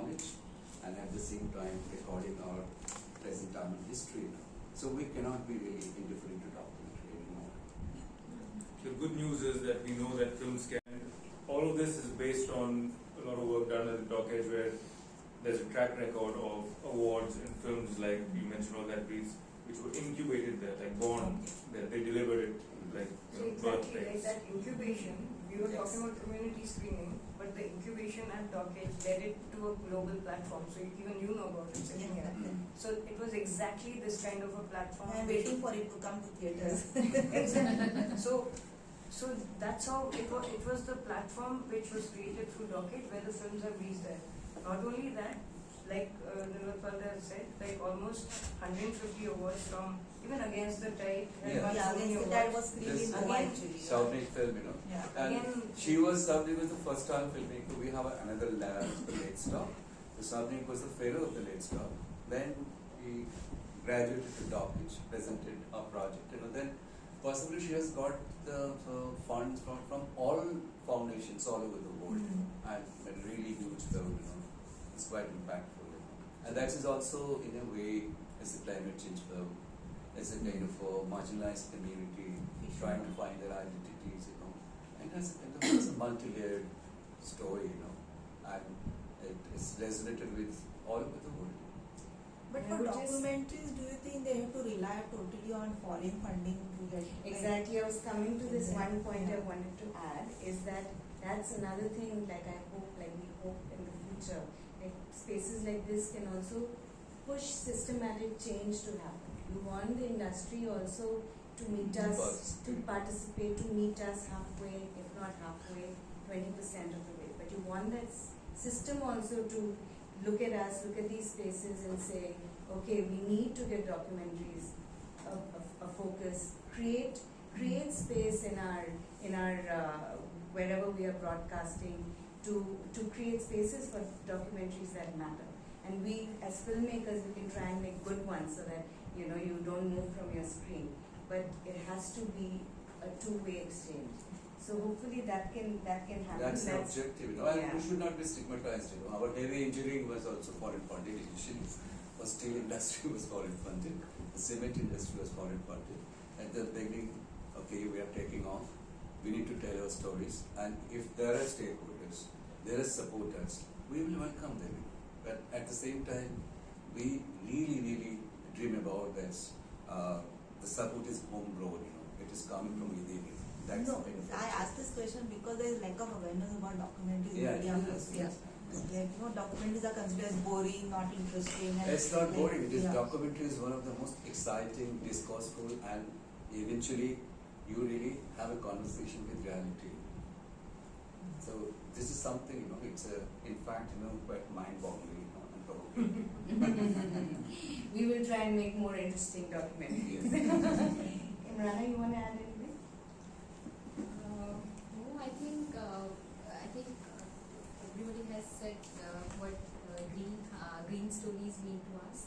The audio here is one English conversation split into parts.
knowledge and at the same time recording our present time in history. So we cannot be really indifferent to documentary anymore. The good news is that we know that films can. All of this is based on a lot of work done at the Doc Edge, where there's a track record of awards in films like you mentioned, all that piece, which were incubated there, like born there. They delivered it like so exactly like that incubation. We were talking about community screening, but the incubation at Doc Edge led it to a global platform. So even you know about it sitting here. So it was exactly this kind of a platform. I'm waiting for it to come to theaters. Exactly. So that's how it was the platform which was created through Doc Edge, where the films have reached there. Not only that, like Nic Balthazar said, like almost 150 awards from even Against the Tide. Against the Tide was screened in Goa actually. Soutnik film, And she was Soutnik was the first time filmmaker. We have another lab, the late stop. So Soutnik was the fellow of the late stop. Then he graduated to Doc Edge, presented our project, then possibly she has got the funds from all foundations all over the world, and a really huge film, it's quite impactful, and that is also in a way as a climate change film, as a kind of a marginalized community trying to find their identities, and as a kind of a multi-layered story, and it is resonated with all over the world. But for documentaries, do you think they have to rely totally on foreign funding to get? Exactly, I was coming to this one point I wanted to add, is that that's another thing, like we hope in the future, like spaces like this can also push systematic change to happen. We want the industry also to meet us, to participate, to meet us halfway, if not halfway, 20% of the way. But you want that system also to look at us, look at these spaces and say, okay, we need to get documentaries, a focus, create space in our wherever we are broadcasting to create spaces for documentaries that matter. And we as filmmakers, we can try and make good ones so that you don't move from your screen. But it has to be a two-way exchange. So hopefully that can happen. That's the objective, and we should not be stigmatized. Our heavy engineering was also foreign funded initially. The steel industry was foreign funded. The cement industry was foreign funded. At the beginning, okay, we are taking off. We need to tell our stories, and if there are stakeholders, there are supporters, we will welcome them. But at the same time, we really dream about this. The support is homegrown. It is coming from within. I asked this question because there is lack of awareness about documentaries in India. Documentaries are considered as boring, not interesting. It's not boring. Documentary is one of the most exciting, discourseful, and eventually you really have a conversation with reality. So this is something, it's in fact, quite mind-boggling and provoking. We will try and make more interesting documentaries. Imrana, you want to add anything? No, I think everybody has said what green stories mean to us.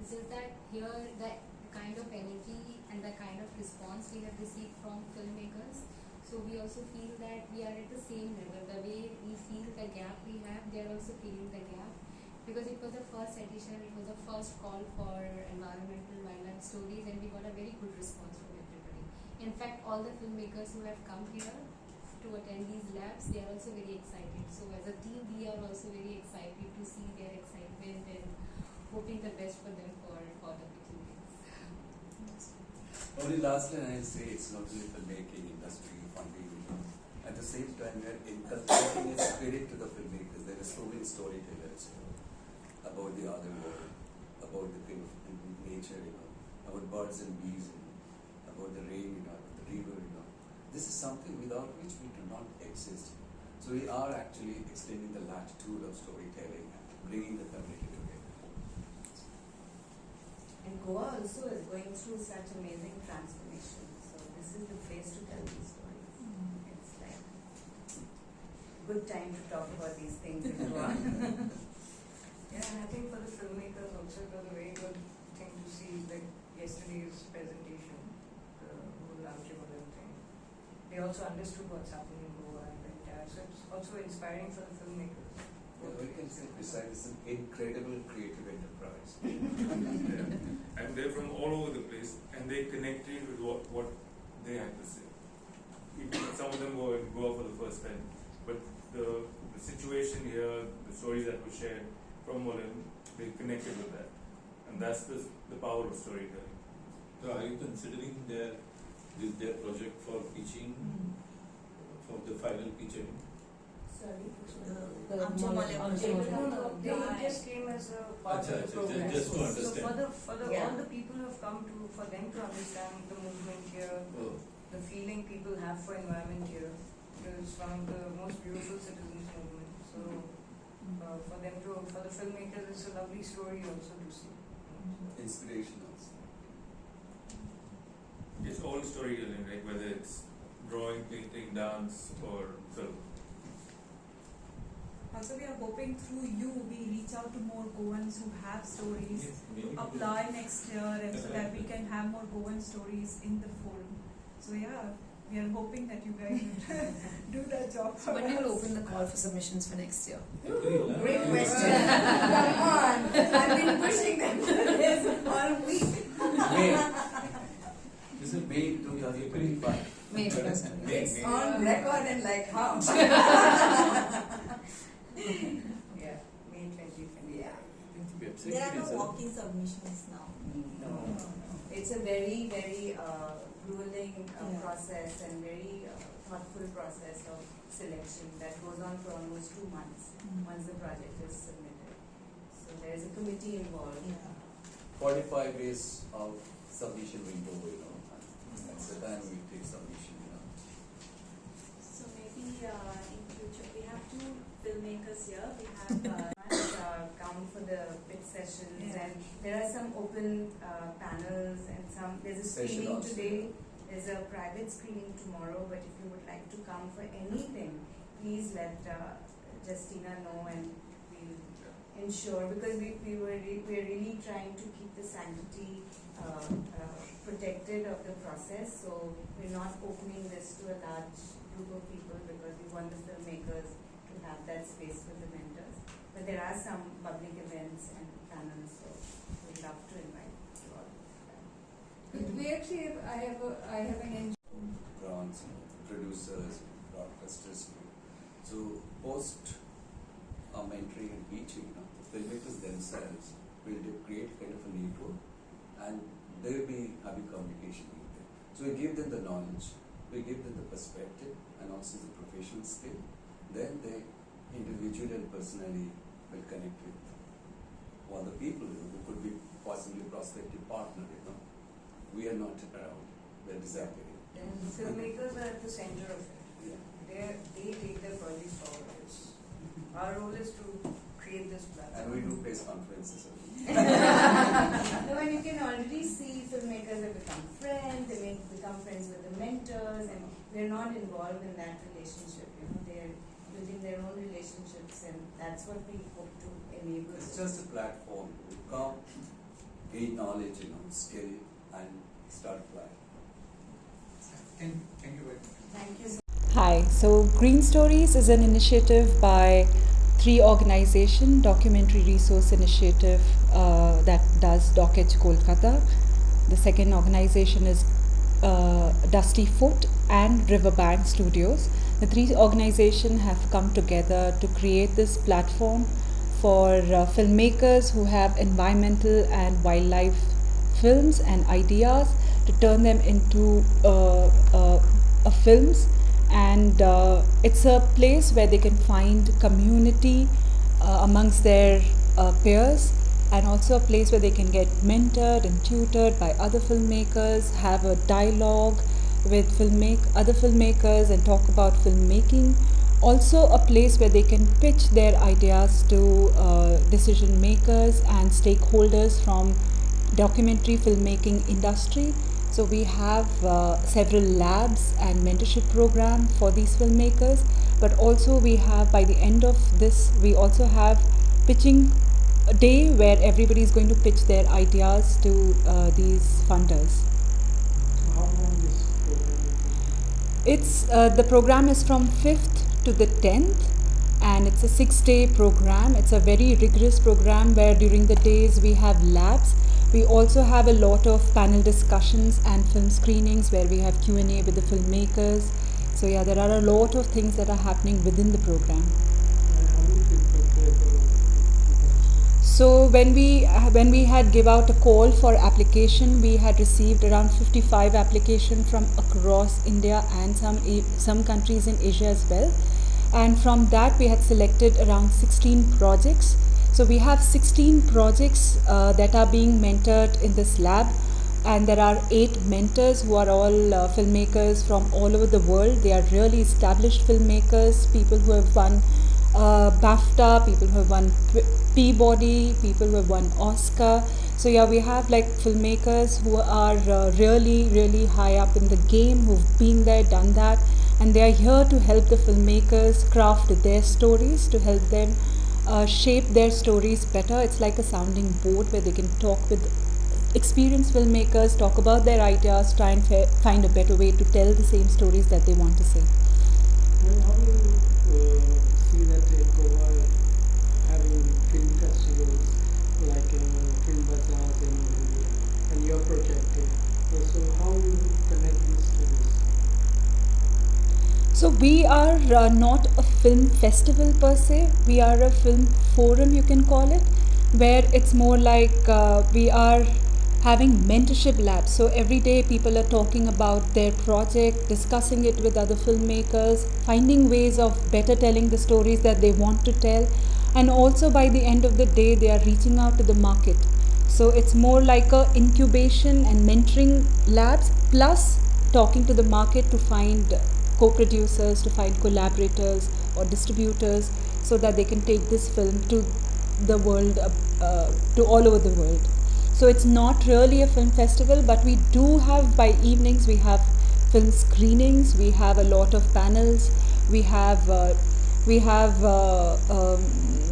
It's just that here the kind of energy and the kind of response we have received from filmmakers. So we also feel that we are at the same level. The way we feel the gap we have, they are also feeling the gap. Because it was the first edition, it was the first call for environmental wildlife stories, and we got a very good response from everybody. In fact, all the filmmakers who have come here to attend these labs, they are also very excited. So as a team, we are also very excited to see their excitement and hoping the best for them for the opportunities. Only last line I'll say, it's not only filmmaking industry funding. At the same time, we are inculcating a spirit to the filmmakers. There are so many storytellers about the other world, about the kind of nature, about birds and bees, about the rain, the river. This is something without which we do not exist. So we are actually extending the latitude of storytelling and bringing the community together. And Goa also is going through such amazing transformation. So this is the place to tell these stories. It's like good time to talk about these things in Goa. Yeah, and I think for the filmmakers also, it was a very good thing to see, like yesterday's presentation, the whole Altinho thing. They also understood what's happening in Goa and the entire. So it's also inspiring for the filmmakers. Yeah, we can say precise, it's an incredible creative enterprise. Yeah. And they're from all over the place, and they connected with what they had to say. Even some of them were in Goa for the first time, but the situation here, the stories that were shared from Mullen, they connected with that, and that's the power of storytelling. So are you considering their project for pitching, for the final pitching? Sorry. The Amcha-Male project. No, they just came as a part of the program. Just to So understand. for the Yeah. all the people who have come for them to understand the movement here, Oh. the feeling people have for environment here is one of the most beautiful citizens movement. So for the filmmakers, it's a lovely story also to see. Inspiration also. It's all storytelling, right? Whether it's drawing, painting, dance, or film. Also, we are hoping through you we reach out to more Goans who have stories Yes, to maybe apply next year, and so that we can have more Goan stories in the fold. So yeah, we are hoping that you guys will do that job for When us. you will open the call for submissions for next year? Great question. Come on. I've been pushing them for this all week. May. This is May 2025. May 2025. It's on record and like how? Yeah, May 2020. Yeah. There are no walk-in submissions now. No. It's a very, very grueling Yeah. process and very thoughtful process of selection that goes on for almost 2 months once the project is submitted. So there is a committee involved. Yeah. 45 days of submission window, That's the time we take submission, So maybe in future we have 2 filmmakers here. We have Come for the pitch sessions, Yeah. and there are some open panels and there's a Session screening also. today, there's a private screening tomorrow, but if you would like to come for anything, please let Justina know, and we'll ensure, because we're really trying to keep the sanctity protected of the process, so we're not opening this to a large group of people because we want the filmmakers to have that space for the mentors. But there are some public events and panels, so we'd love to invite you all. we actually I have an grants, producers, broadcasters. So post mentoring and teaching, the filmmakers themselves will create kind of a network, and they will be having communication with them. So we give them the knowledge, we give them the perspective, and also the professional skill. Then they individually and personally will connect with all the people who could be possibly prospective partner. We are not around; we are disappearing. And the filmmakers are at the center of it. Yeah. They take their projects forward. Our role is to create this platform. And we do press conferences. No, and you can already see filmmakers have become friends, they may become friends with the mentors, and we're not involved in that relationship. They're building their own relationships, and that's what we hope to enable. It's just a platform. You come, gain knowledge, skill, and start applying. Thank you very much. Thank you so Hi, so Green Stories is an initiative by 3 organizations, Documentary Resource Initiative that does Dockage Kolkata. The second organization is Dusty Foot and Riverbank Studios. The 3 organizations have come together to create this platform for filmmakers who have environmental and wildlife films and ideas to turn them into films, and it's a place where they can find community amongst their peers, and also a place where they can get mentored and tutored by other filmmakers, have a dialogue with other filmmakers and talk about filmmaking. Also a place where they can pitch their ideas to decision makers and stakeholders from documentary filmmaking industry. So we have several labs and mentorship program for these filmmakers, but also we have, by the end of this, we also have pitching a day where everybody is going to pitch their ideas to these funders. So how long this program will be? The program is from 5th to the 10th, and it's a 6-day program. It's a very rigorous program where during the days we have labs. We also have a lot of panel discussions and film screenings where we have Q&A with the filmmakers. So yeah, there are a lot of things that are happening within the program. So when we had give out a call for application, we had received around 55 applications from across India and some countries in Asia as well. And from that we had selected around 16 projects. So we have 16 projects that are being mentored in this lab, and there are 8 mentors who are all filmmakers from all over the world. They are really established filmmakers, people who have won BAFTA, people who have won Peabody, people who have won Oscar. So yeah, we have like filmmakers who are really high up in the game, who've been there, done that, and they are here to help the filmmakers craft their stories, to help them shape their stories better. It's like a sounding board where they can talk with experienced filmmakers, talk about their ideas, try and find a better way to tell the same stories that they want to say. Well, how do you see that Goa having film festivals like Film Bazaars and your project? So how do you connect this to this? So we are not a film festival per se, we are a film forum, you can call it, where it's more like we are having mentorship labs. So every day people are talking about their project, discussing it with other filmmakers, finding ways of better telling the stories that they want to tell, and also by the end of the day they are reaching out to the market. So it's more like a incubation and mentoring labs, plus talking to the market to find co-producers, to find collaborators or distributors, so that they can take this film to the world, to all over the world. So it's not really a film festival, but we do have, by evenings we have film screenings, we have a lot of panels, we have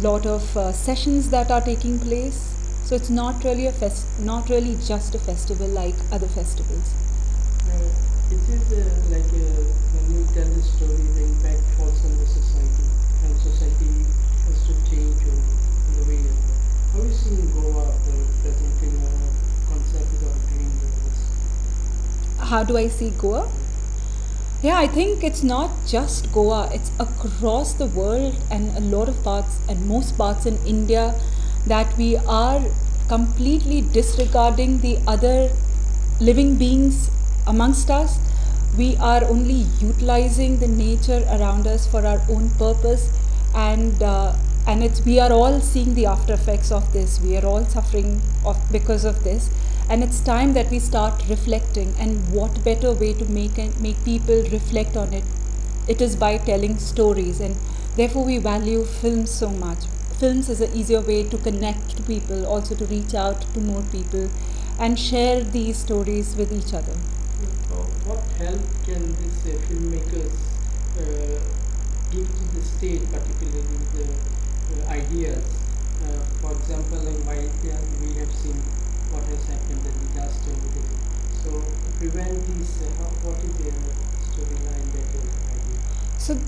lot of sessions that are taking place. So it's not really not really just a festival like other festivals. It is like when you tell the story, the impact falls on the society, and society has to change the way. How is it in Goa presenting a concept without doing this? How do I see Goa? Yeah, I think it's not just Goa, it's across the world and a lot of parts and most parts in India that we are completely disregarding the other living beings amongst us. We are only utilizing the nature around us for our own purpose, and we are all seeing the after effects of this. We are all suffering because of this, and it's time that we start reflecting. And what better way to make people reflect on it? It is by telling stories, and therefore we value films so much. Films is an easier way to connect to people, also to reach out to more people and share these stories with each other. What help can these filmmakers give to the state, particularly the ideas? For example, in Malaysia, we have seen what has happened, the disaster over there. So, to prevent these, what is their storyline that is idea?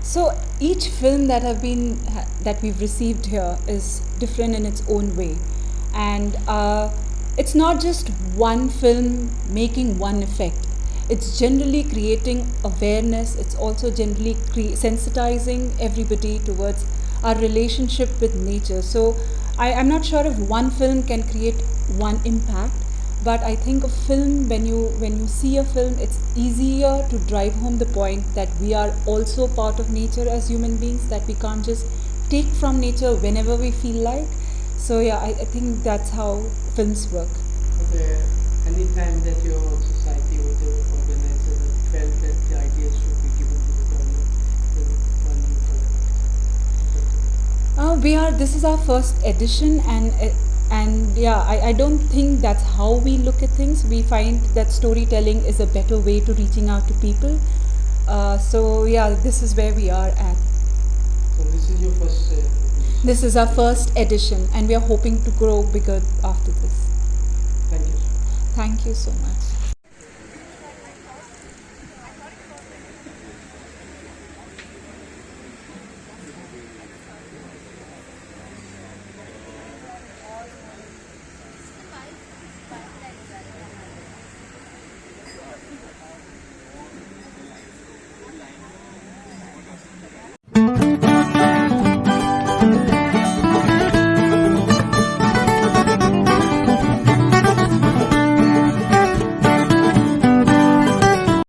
So each film that we've received here is different in its own way, and it's not just one film making one effect. It's generally creating awareness. It's also generally sensitizing everybody towards our relationship with nature. So I'm not sure if one film can create one impact, but I think a film, when you see a film, it's easier to drive home the point that we are also part of nature as human beings, that we can't just take from nature whenever we feel like. So yeah, I think that's how films work. Okay. Any time that your society or the organizer felt that the ideas should be given to the government? This is our first edition, and yeah, I don't think that's how we look at things. We find that storytelling is a better way to reaching out to people. So yeah, this is where we are at. So this is your first edition? This is our first edition, and we are hoping to grow bigger after this. Thank you. Thank you so much.